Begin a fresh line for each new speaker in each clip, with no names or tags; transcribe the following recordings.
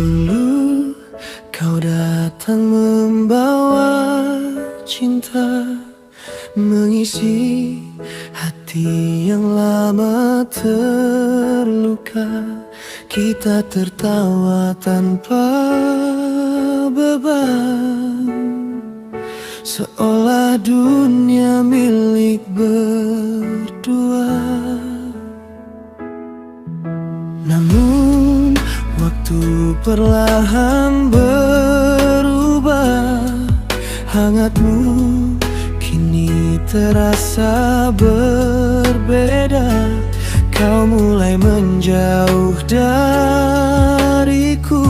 Dulu kau datang membawa cinta, mengisi hati yang lama terluka. Kita tertawa tanpa beban, seolah dunia milik berdua. Namun waktu perlahan berubah, hangatmu kini terasa berbeda. Kau mulai menjauh dariku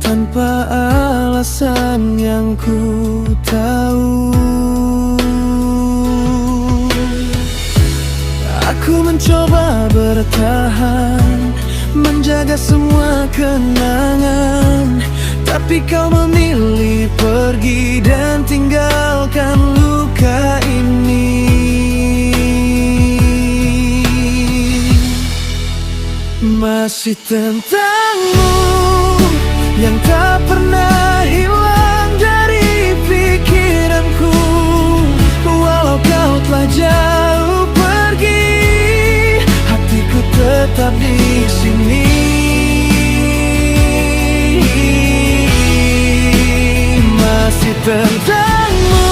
tanpa alasan yang ku tahu. Aku mencoba bertahan, menjaga semua kenangan, tapi kau memilih pergi dan tinggalkan luka ini. Masih tentangmu yang tak pernah hilang dari pikiranku. Walau kau telah jauh pergi, hatiku tetap di sini. Masih tentangmu,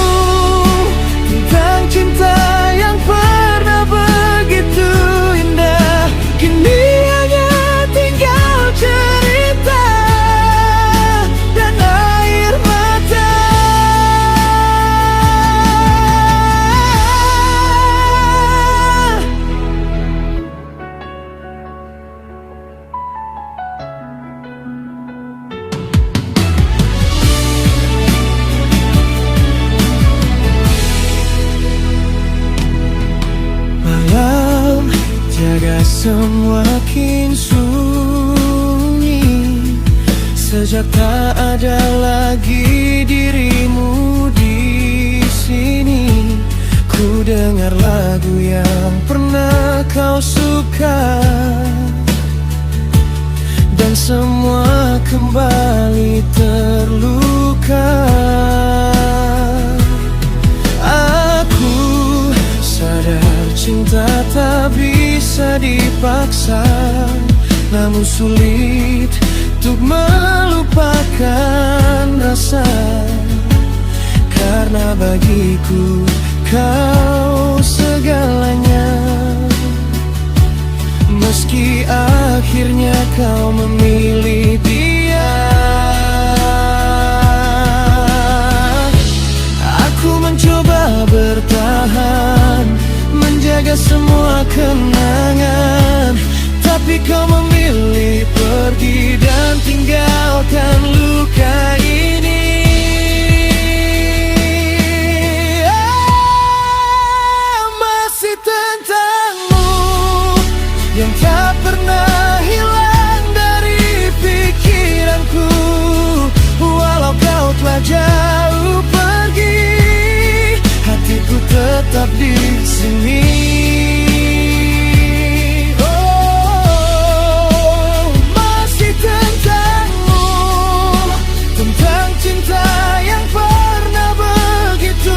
tentang cinta yang pernah begitu indah. Kini hanya tinggal cerita dan air mata. Malam jaga semakin sunyi, sejak tak ada lagi dirimu di sini. Ku dengar lagu yang pernah kau suka, dan semua kembali terluka. Aku sadar cinta tak bisa dipaksa, namun sulit untuk melupakan rasa. Karena bagiku kau segalanya, meski akhirnya kau memilih dia. Aku mencoba bertahan, menjaga semua kenangan, tapi kau memilih pergi dan tinggalkan luka ini. Masih tentangmu yang tak pernah hilang dari pikiranku. Walau kau telah jauh pergi, hatiku tetap di sini. Oh, masih tentangmu, tentang cinta yang pernah begitu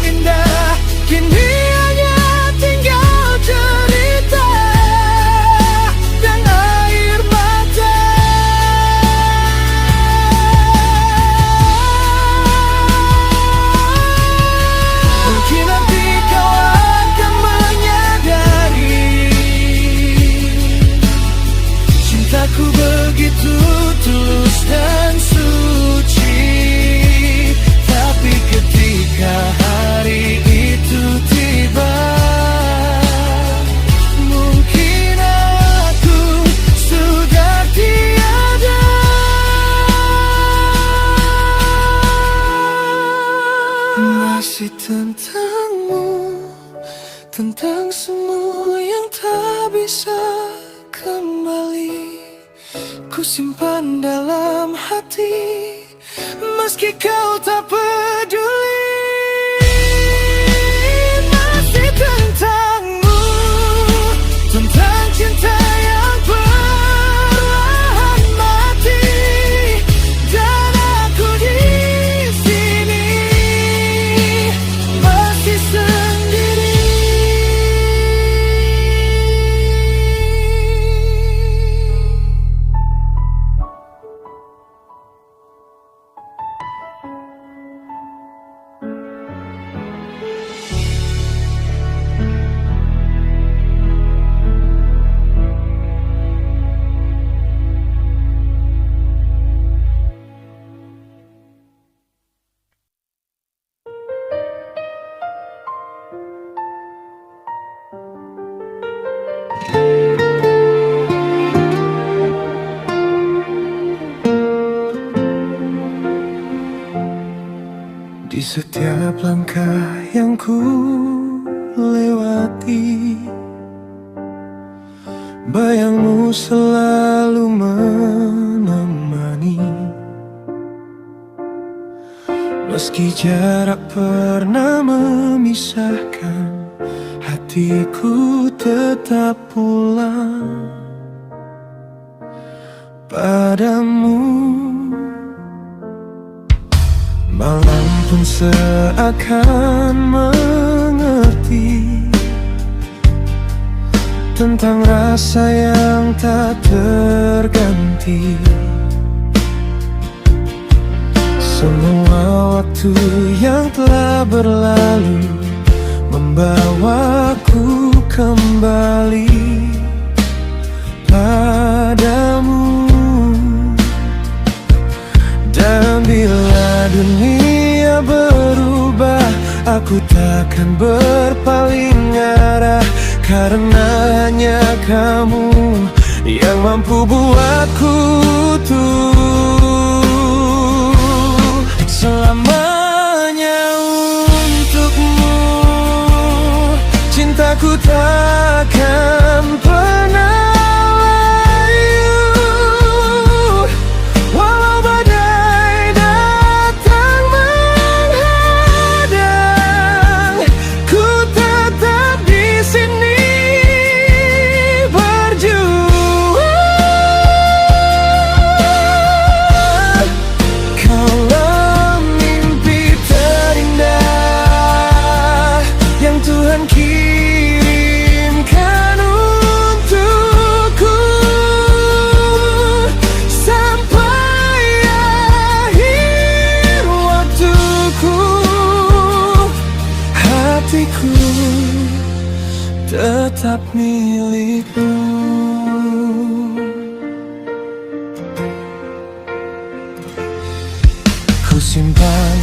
indah. Kini hanya tinggal cerita dan air mata. Mungkin nanti kau akan menyadari cintaku begitu tulus dan suci. Tapi ketika hari itu tiba, mungkin aku sudah tiada. Masih tentangmu, tentang semua yang tak bisa kembali. Ku simpan dalam hati, meski kau tak peduli. Masih tentangmu, tentang cinta yang pernah setiap langkah yang ku lewati, bayangmu selalu menemani. Meski jarak pernah memisahkan, hatiku tetap pulang padamu. Malam pun seakan mengerti tentang rasa yang tak terganti. Semua waktu yang telah berlalu membawaku kembali padamu. Dan bila dunia berubah, aku takkan berpaling arah, karena hanya kamu yang mampu buatku utuh selamanya untukmu. Cintaku takkan pernah kirimkan untukku sampai akhir waktuku. Hatiku tetap milikmu. Ku simpan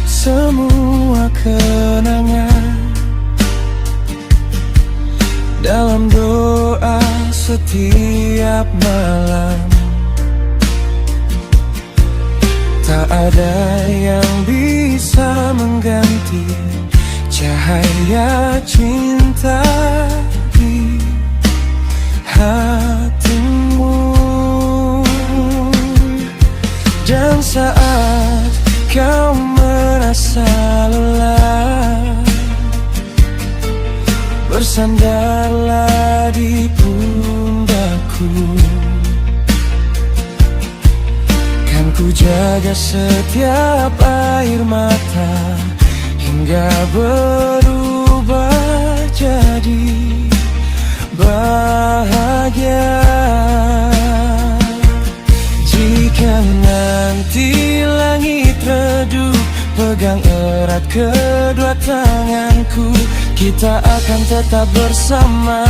semua kenangan dalam doa setiap malam. Tak ada yang bisa mengganti cahaya cinta di hatimu. Dan saat kau merasa lelah, bersandarlah di pundakku. Kan ku jaga setiap air mata hingga berubah jadi bahagia. Jika nanti langit redup, pegang erat kedua tanganku. Kita akan tetap bersama,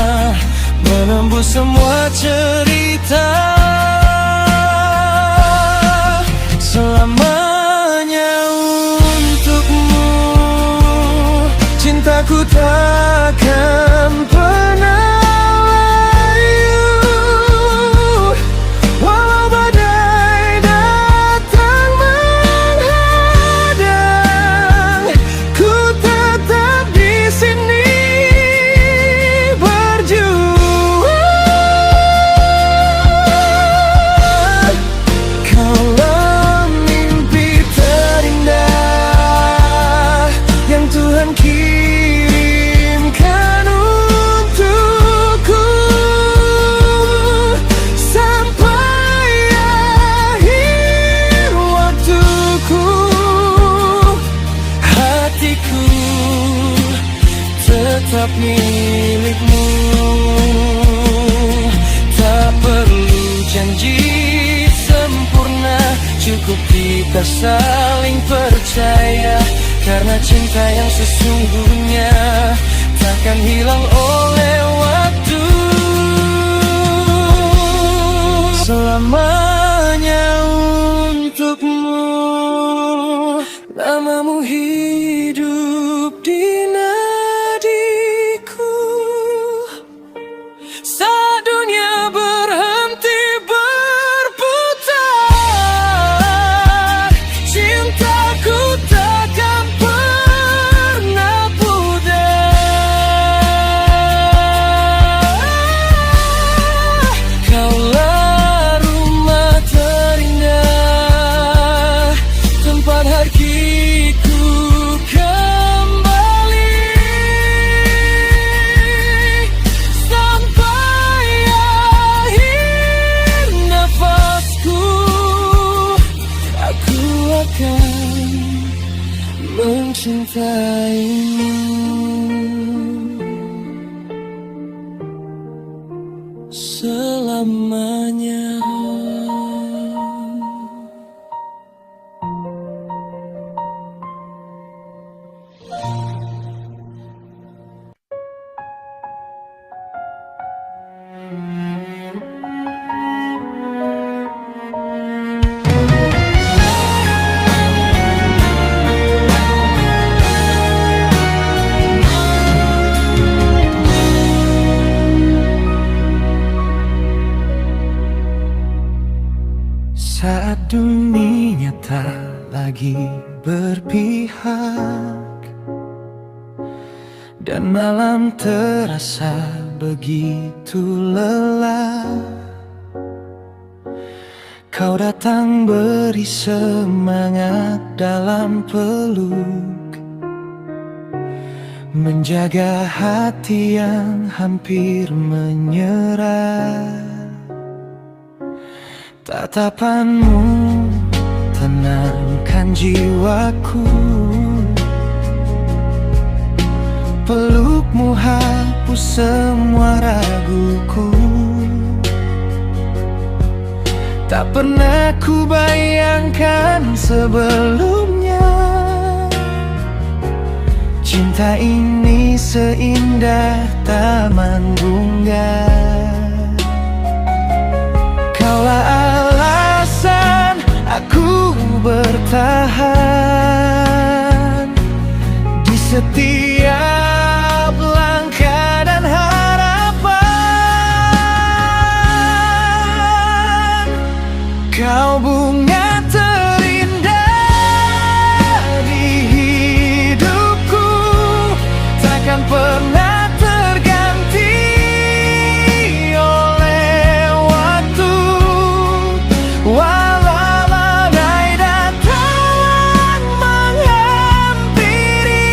menembus semua cerita. Selamanya untukmu, cintaku takkan pernah layu. Walau badai datang menghadang, ku tetap di sini berjuang. Kaulah mimpi terindah yang Tuhan kirimkan untukku sampai akhir waktuku. Hatiku tetap milikmu. Tak perlu janji sempurna, cukup kita saling percaya. Karena cinta yang sesungguhnya takkan hilang oleh waktu. Selamanya untukmu, namamu hidup di nadiku. Saat dunia berhenti berputar, cintaku takkan mencintaimu selamanya. Saat dunia tak lagi berpihak dan malam terasa begitu lelah, kau datang beri semangat dalam peluk, menjaga hati yang hampir menyerah. Tatapanmu tenangkan jiwaku, pelukmu hapus semua raguku. Tak pernah ku bayangkan sebelumnya cinta ini seindah taman bunga. Kaulah alasan aku bertahan di setiap langkah dan harapan. Kau bunga terindah di hidupku, takkan pernah terganti oleh waktu. Walau badai datang menghampiri,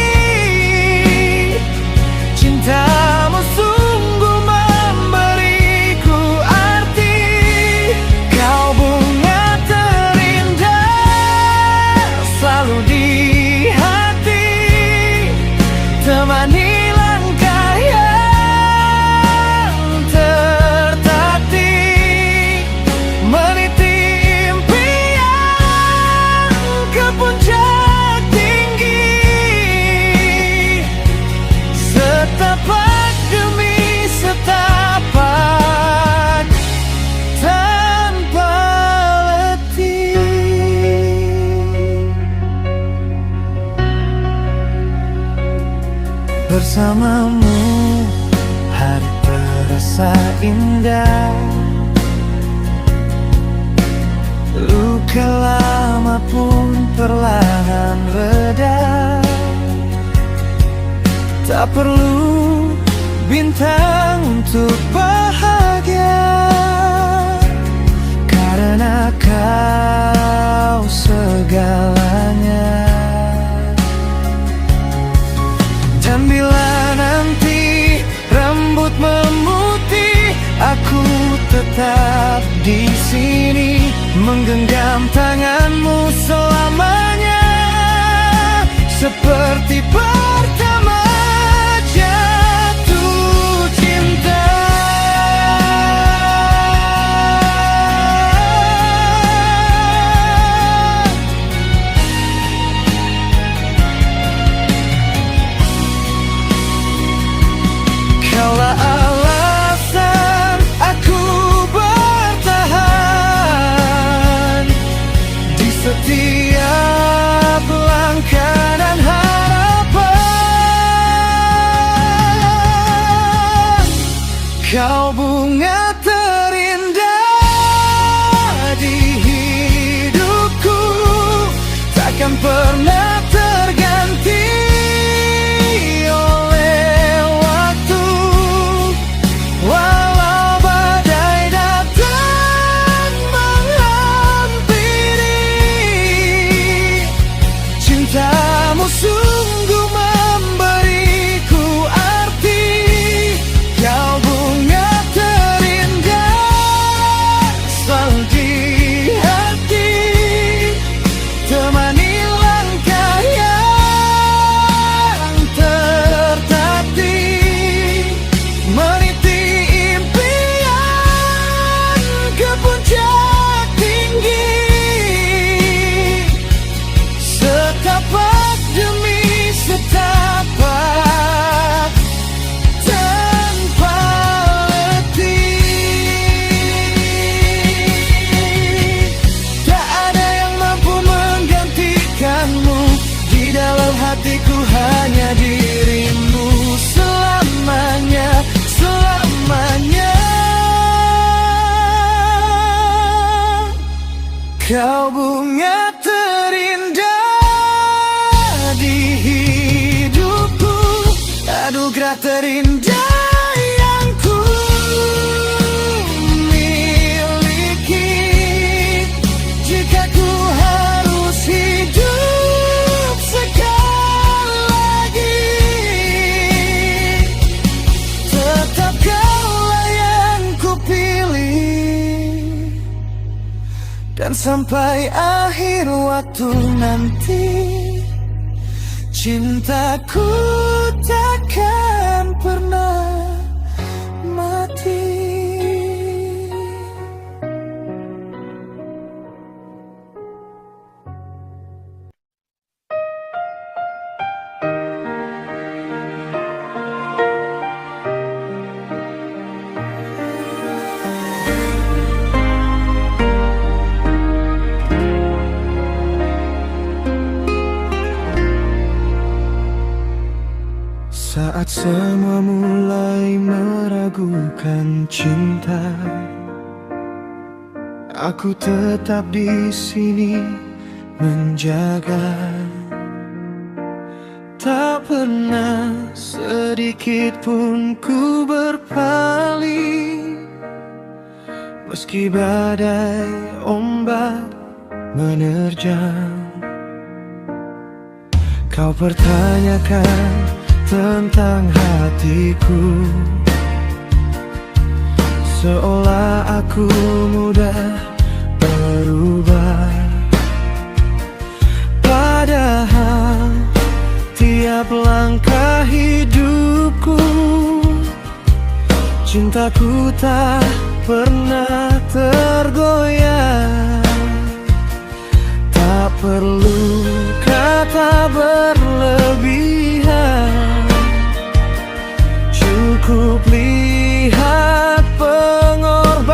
cintamu sungguh memberiku arti. Kau bunga terindah selalu di hati, temani langkah yang tertatih, meniti impian ke puncak tinggi, setapak demi setapak tanpa letih. Bersamamu hari terasa indah, luka lama pun perlahan reda. Tak perlu bintang untuk bahagia, karena kau segalanya. Dan bila nanti rambut memutih, aku tetap di sini menggenggam tanganmu selamanya, seperti pertama jatuh cinta. Kaulah alasan aku bertahan di setiap langkah dan harapan. Kau bunga terindah di hidupku, takkan pernah terganti oleh waktu. Walau badai datang menghampiri, cintamu sungguh memberiku arti. Kau bunga terindah selalu di hati, temani langkah Kau bunga terindah di hidupku, anugerah terindah yang ku miliki. Jika ku harus hidup sekali lagi, tetap kaulah yang ku pilih. Dan sampai akhir waktu nanti, cintaku takkan pernah mati. Saat semua mulai meragukan cinta, aku tetap di sini menjaga. Tak pernah sedikit pun ku berpaling, meski badai ombak menerjang. Kau pertanyakan tentang hatiku, seolah aku mudah berubah. Padahal tiap langkah hidupku, cintaku tak pernah tergoyah. Tak perlu kata berlebihan, cukup lihat pengorbanan.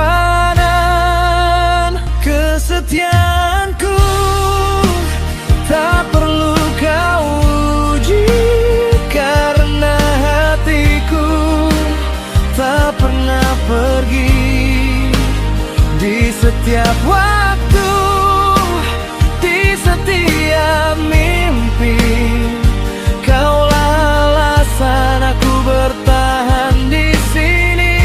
Kesetiaanku tak perlu kau uji, karena hatiku tak pernah pergi. Di setiap waktu, di setiap mimpi, kaulah alasan aku bertahan di sini.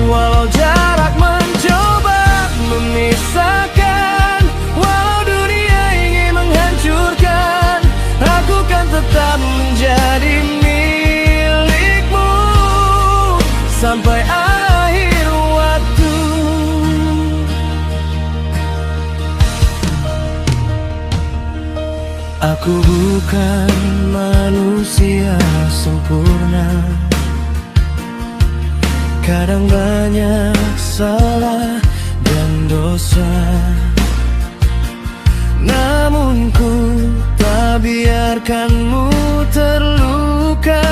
Walau jarak mencoba memisahkan, walau dunia ingin menghancurkan, aku kan tetap menjadi milikmu sampai akhir waktu. Aku bukan manusia sempurna, kadang banyak salah dan dosa. Namun ku tak biarkanmu terluka,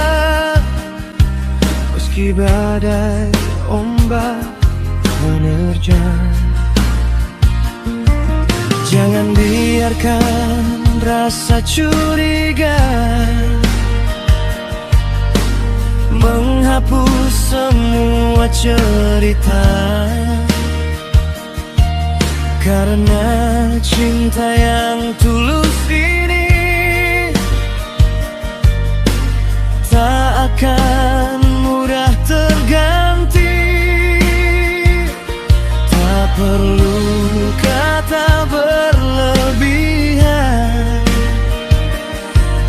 meski badai ombak menerjang. Jangan biarkan rasa curiga menghapus semua cerita, karena cinta yang tulus ini tak akan mudah terganti. Tak perlu kata berlebihan,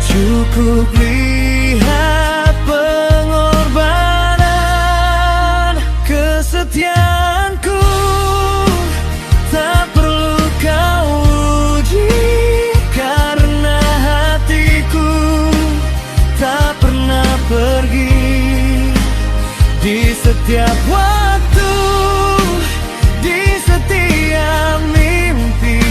cukup lihat pengorbanan. Kesetiaanku tak perlu kau uji, karena hatiku tak pernah pergi. Di setiap waktu, di setiap mimpi,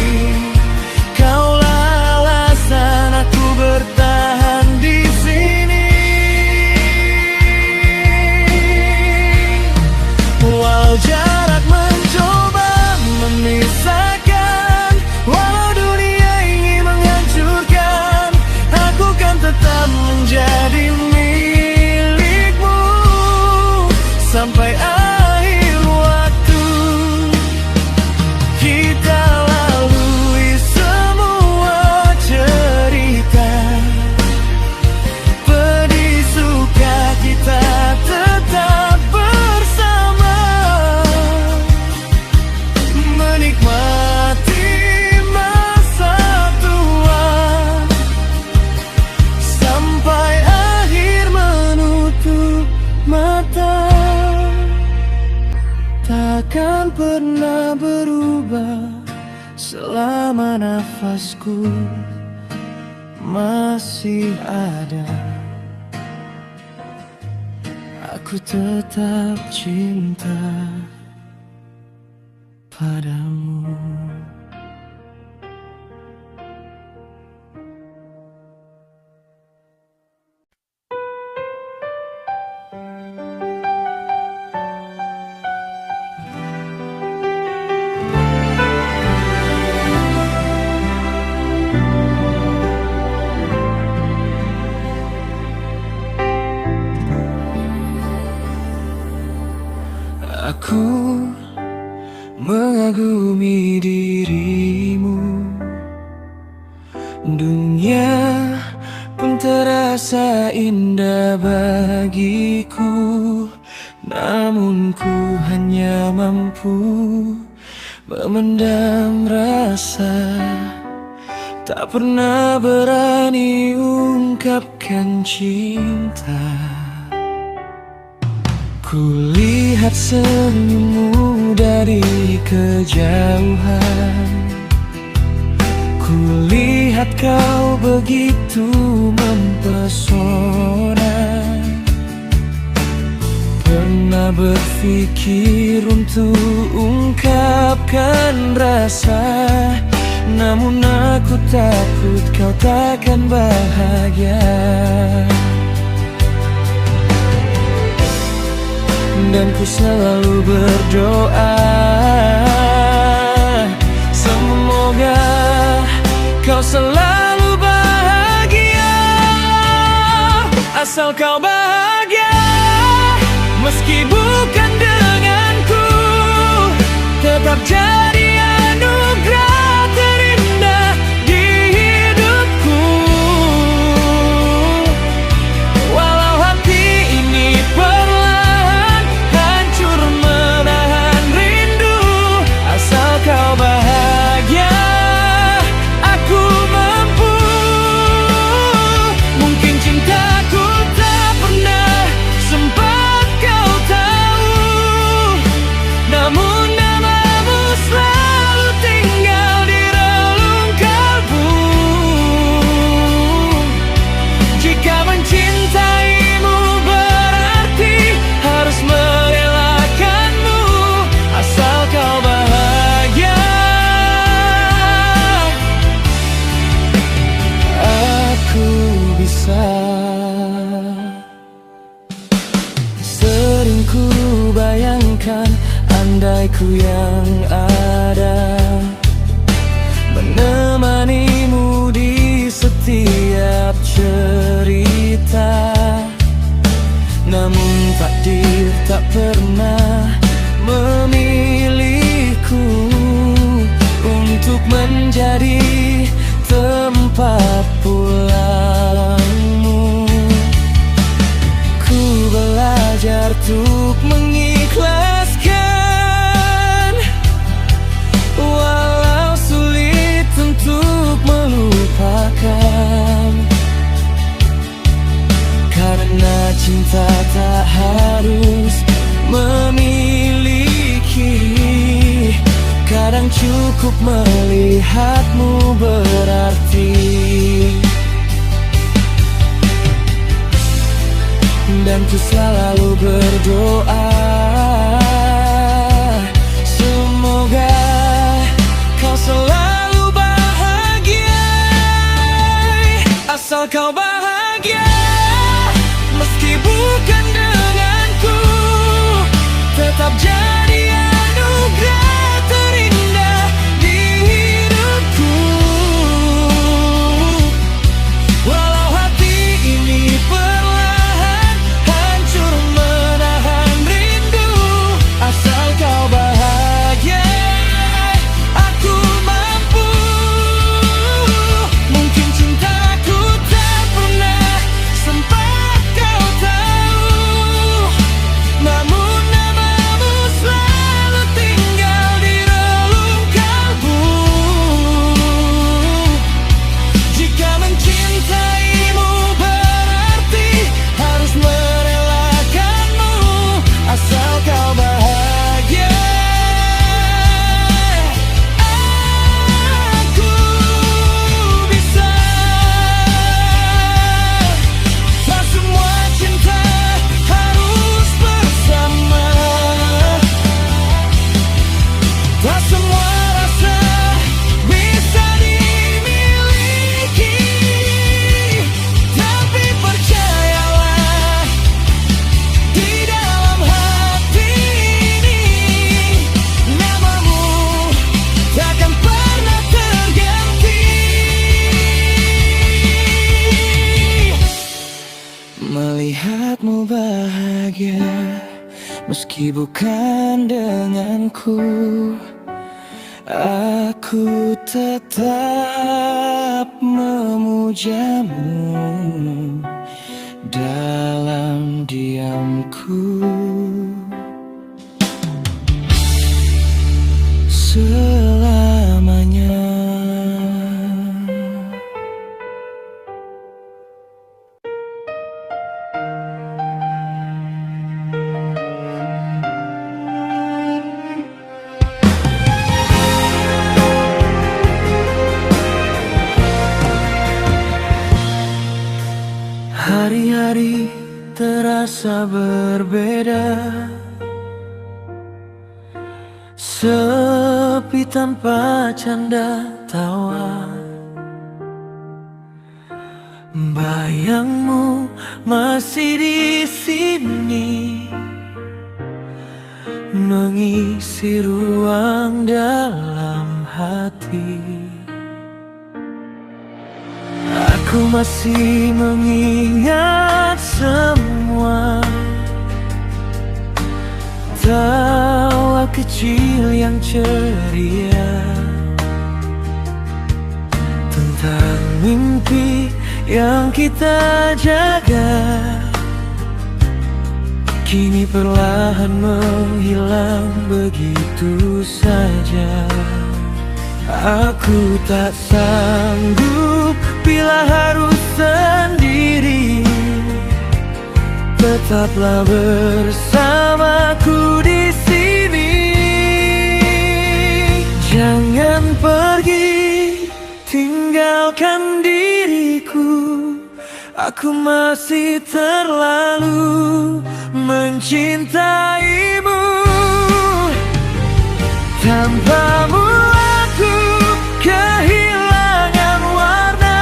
kaulah alasan aku bertahan di sini. Walau jarak mencoba memisahkan, walau dunia ingin menghancurkan, aku kan tetap menjadi milikmu sampai akhir waktu. pernah berubah selama nafasku masih ada. Aku tetap cinta padamu. Aku mengagumi dirimu, dunia pun terasa indah bagiku. Namun ku hanya mampu memendam rasa, tak pernah berani ungkapkan cinta. Kulihat senyummu dari kejauhan, kulihat kau begitu mempesona. Pernah berpikir untuk ungkapkan rasa, namun aku takut kau takkan bahagia. Dan ku selalu berdoa, semoga kau selalu bahagia. Asal kau bahagia, meski bukan denganku, tetap jadi anugerah terindah di hidupku. Walau hati ini perlahan hancur menahan rindu, asal kau bahagia, aku mampu. Mungkin cintaku tak pernah sempat kau tahu, namun namamu selalu tinggal di relung kalbu. Jika mencintaimu berarti harus merelakanmu, asal kau bahagia. Aku bisa. Sering ku bayangkan andai ku yang ada, menemanimu di setiap cerita. Namun takdir tak pernah memilihku untuk menjadi tempat pulangmu. Ku belajar untuk mengikhlaskan, walau sulit untuk melupakan. Karena cinta tak harus memiliki, kadang cukup melihatmu berarti. Dan ku selalu berdoa, semoga kau selalu bahagia. Asal kau bahagia, meski bukan denganku, tetap jadi anugerah terindah di hidupku. Walau hati ini perlahan hancur menahan rindu, bukan denganku. Aku tetap memujamu dalam diamku selamanya. Hari-hari terasa berbeda, sepi tanpa canda tawa. Bayangmu masih di sini, mengisi ruang dalam hati. Aku masih mengingat semua tawa kecil yang ceria, tentang mimpi yang kita jaga, kini perlahan menghilang begitu saja. Aku tak sanggup bila harus sendiri, tetaplah bersamaku di sini. Jangan pergi, tinggalkan diriku. Aku masih terlalu mencintaimu. Tanpamu aku kehilangan warna,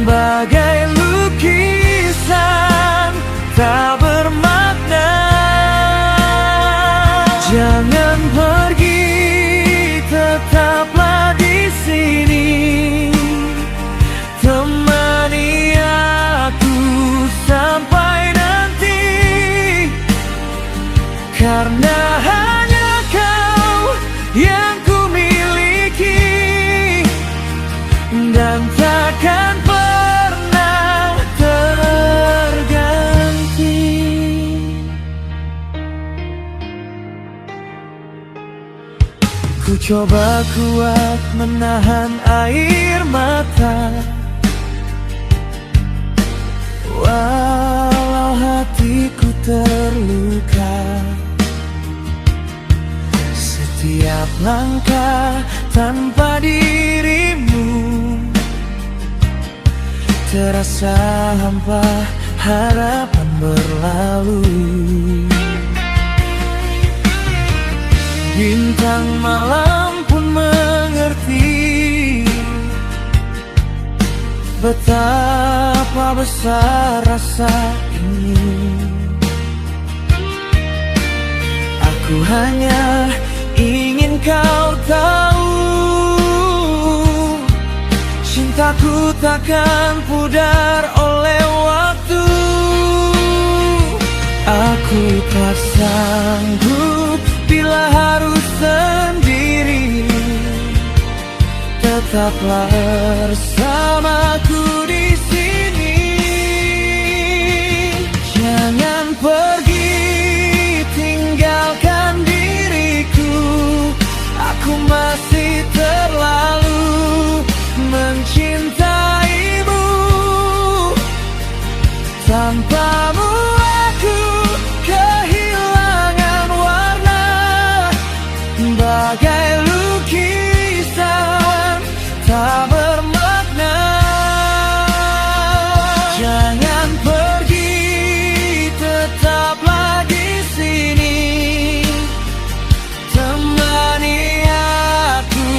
bagai lukisan tak bermakna. Jangan pergi, tetaplah di sini, temani aku sampai nanti, karena hanya kau yang ku miliki dan takkan pernah terganti. Ku coba kuat menahan air mata, walau hatiku terluka. Setiap langkah tanpa dirimu terasa hampa, harapan berlalu. Bintang malam pun mengerti betapa besar rasa ini. Aku hanya ingin kau tahu, cintaku takkan pudar oleh waktu. Aku tak sanggup bila harus sendiri, tetaplah bersamaku di sini. Jangan pergi, tinggalkan diriku. Aku masih terlalu mencintaimu. Tanpamu aku kehilangan warna, bagai lukisan tak bermakna. Jangan pergi, tetaplah di sini, temani aku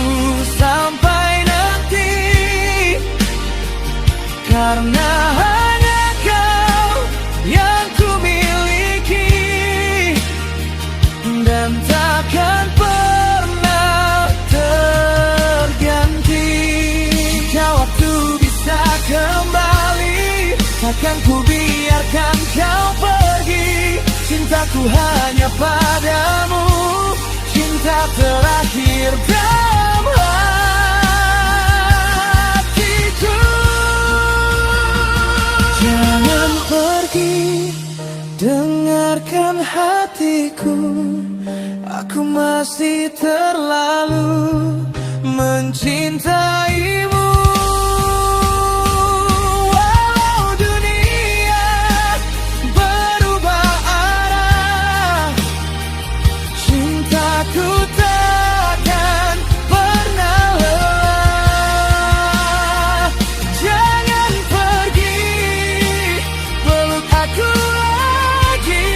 sampai nanti, karena hanya kau yang ku miliki dan takkan pernah terganti. Jika waktu bisa kembali, takkan ku biarkan kau pergi. Cinta Cintaku hanya padamu, cinta terakhir dalam hatiku. Jangan pergi, dengarkan hatiku. Aku masih terlalu mencintaimu. Walau dunia berubah arah, cintaku takkan pernah lelah. Jangan pergi, peluk aku lagi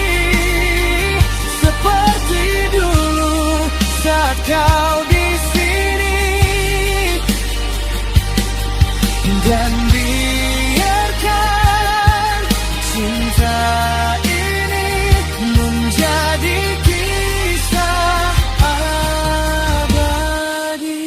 seperti dulu saat kau di sini. Dan biarkan cinta ini menjadi kisah abadi.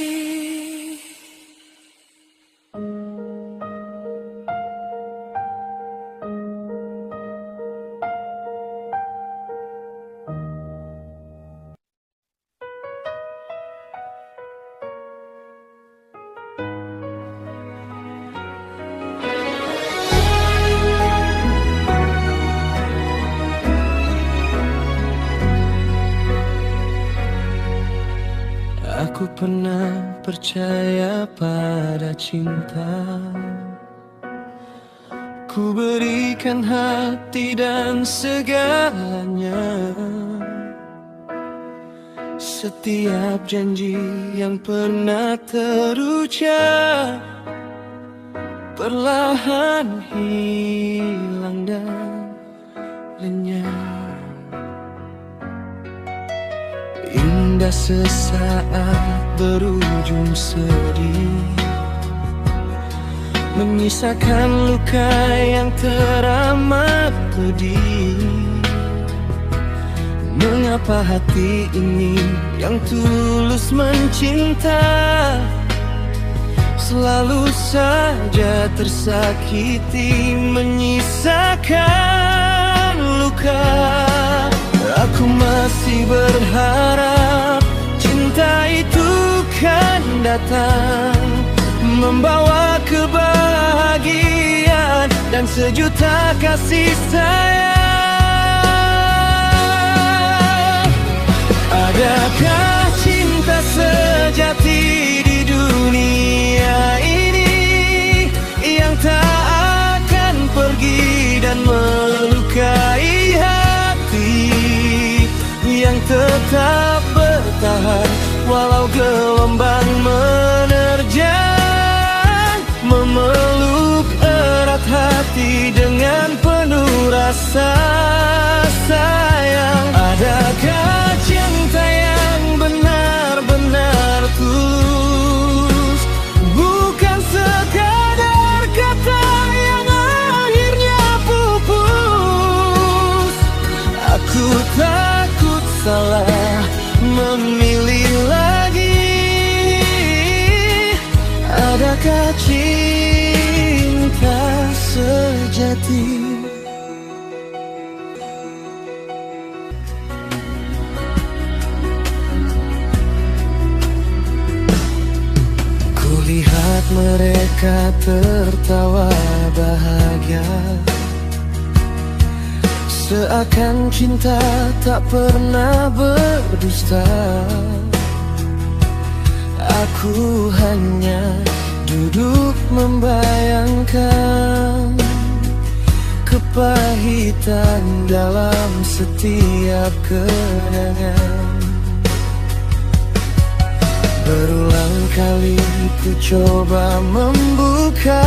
Aku pernah percaya pada cinta. Ku berikan hati dan segalanya. Setiap janji yang pernah terucap perlahan hilang dan lenyap. Indah sesaat berujung sedih, menyisakan luka yang teramat pedih. Mengapa hati ini yang tulus mencinta selalu saja tersakiti, menyisakan luka? Aku masih berharap cinta itu kan datang, membawa kebahagiaan dan sejuta kasih sayang. Adakah cinta sejati di dunia ini yang tak akan pergi dan melukai hati, yang tetap bertahan walau gelombang menerjang, memeluk erat hati dengan penuh rasa sayang? Adakah cinta yang benar-benar tulus, bukan sekadar kata yang akhirnya pupus? Aku takut salah memilih lagi. Adakah cinta sejati? Kulihat mereka tertawa bahagia, seakan cinta tak pernah berdusta. Aku hanya duduk membayangkan kepahitan dalam setiap kenangan. Berulang kali ku coba membuka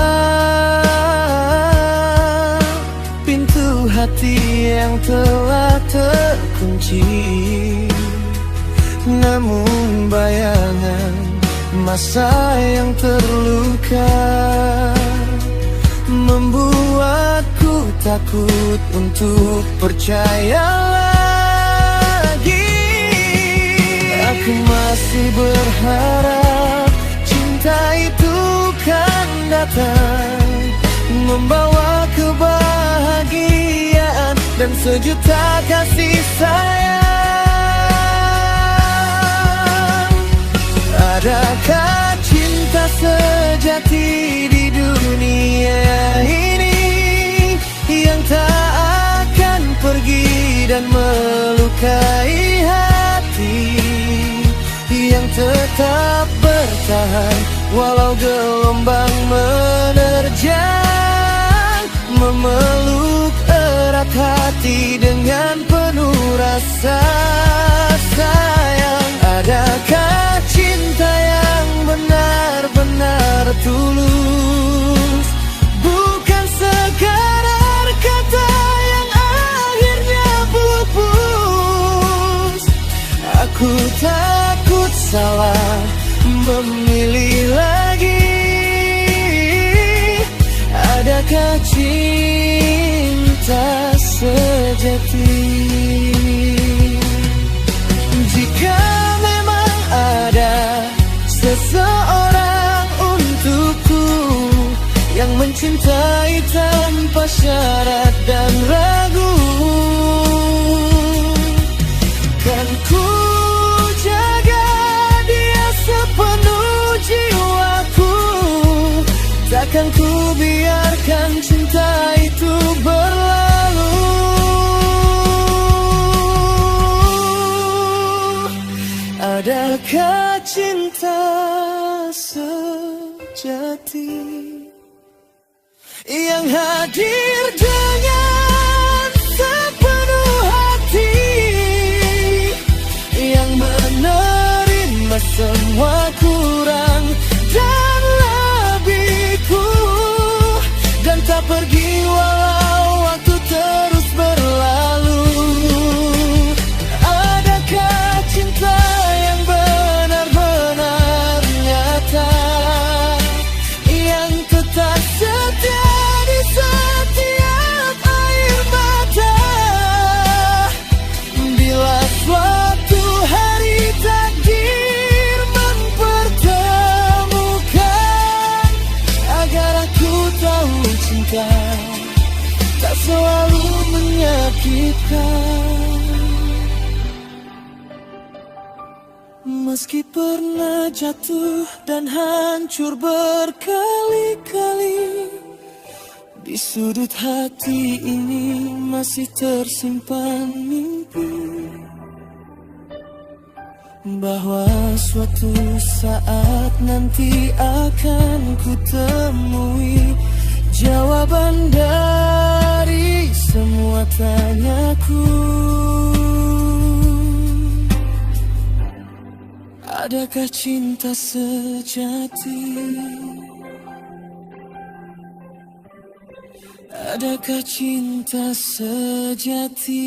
pintu hati yang telah terkunci, namun bayangan masa yang terluka membuatku takut untuk percaya lagi. Aku masih berharap cinta itu kan datang, membawa kebahagiaan dan sejuta kasih sayang. Adakah cinta sejati di dunia ini yang tak akan pergi dan melukai hati, yang tetap bertahan walau gelombang menerjang, memeluk erat hati dengan penuh rasa sayang. Adakah cinta yang benar-benar tulus, bukan sekadar kata yang akhirnya pupus? Aku takut salah memilih lagi. Adakah cinta sejati? Jika memang ada seseorang untukku yang mencintai tanpa syarat dan ragu, kan ku jaga dia sepenuh jiwaku. Takkan ku biarkan cinta itu berlalu. Adakah cinta sejati yang hadir dengan sepenuh hati, yang menerima semua kurang dan lebihku, dan tak pergi walau waktu terus berlalu? Adakah cinta yang benar-benar nyata, yang tetap setia di setiap air mata? Bila suatu hari takdir mempertemukan, agar aku tahu cinta tak selalu menyakitkan. Meski pernah jatuh dan hancur berkali-kali, di sudut hati ini masih tersimpan mimpi bahwa suatu saat nanti akan ku temui jawaban dari semua tanyaku. Adakah cinta sejati? Adakah cinta sejati?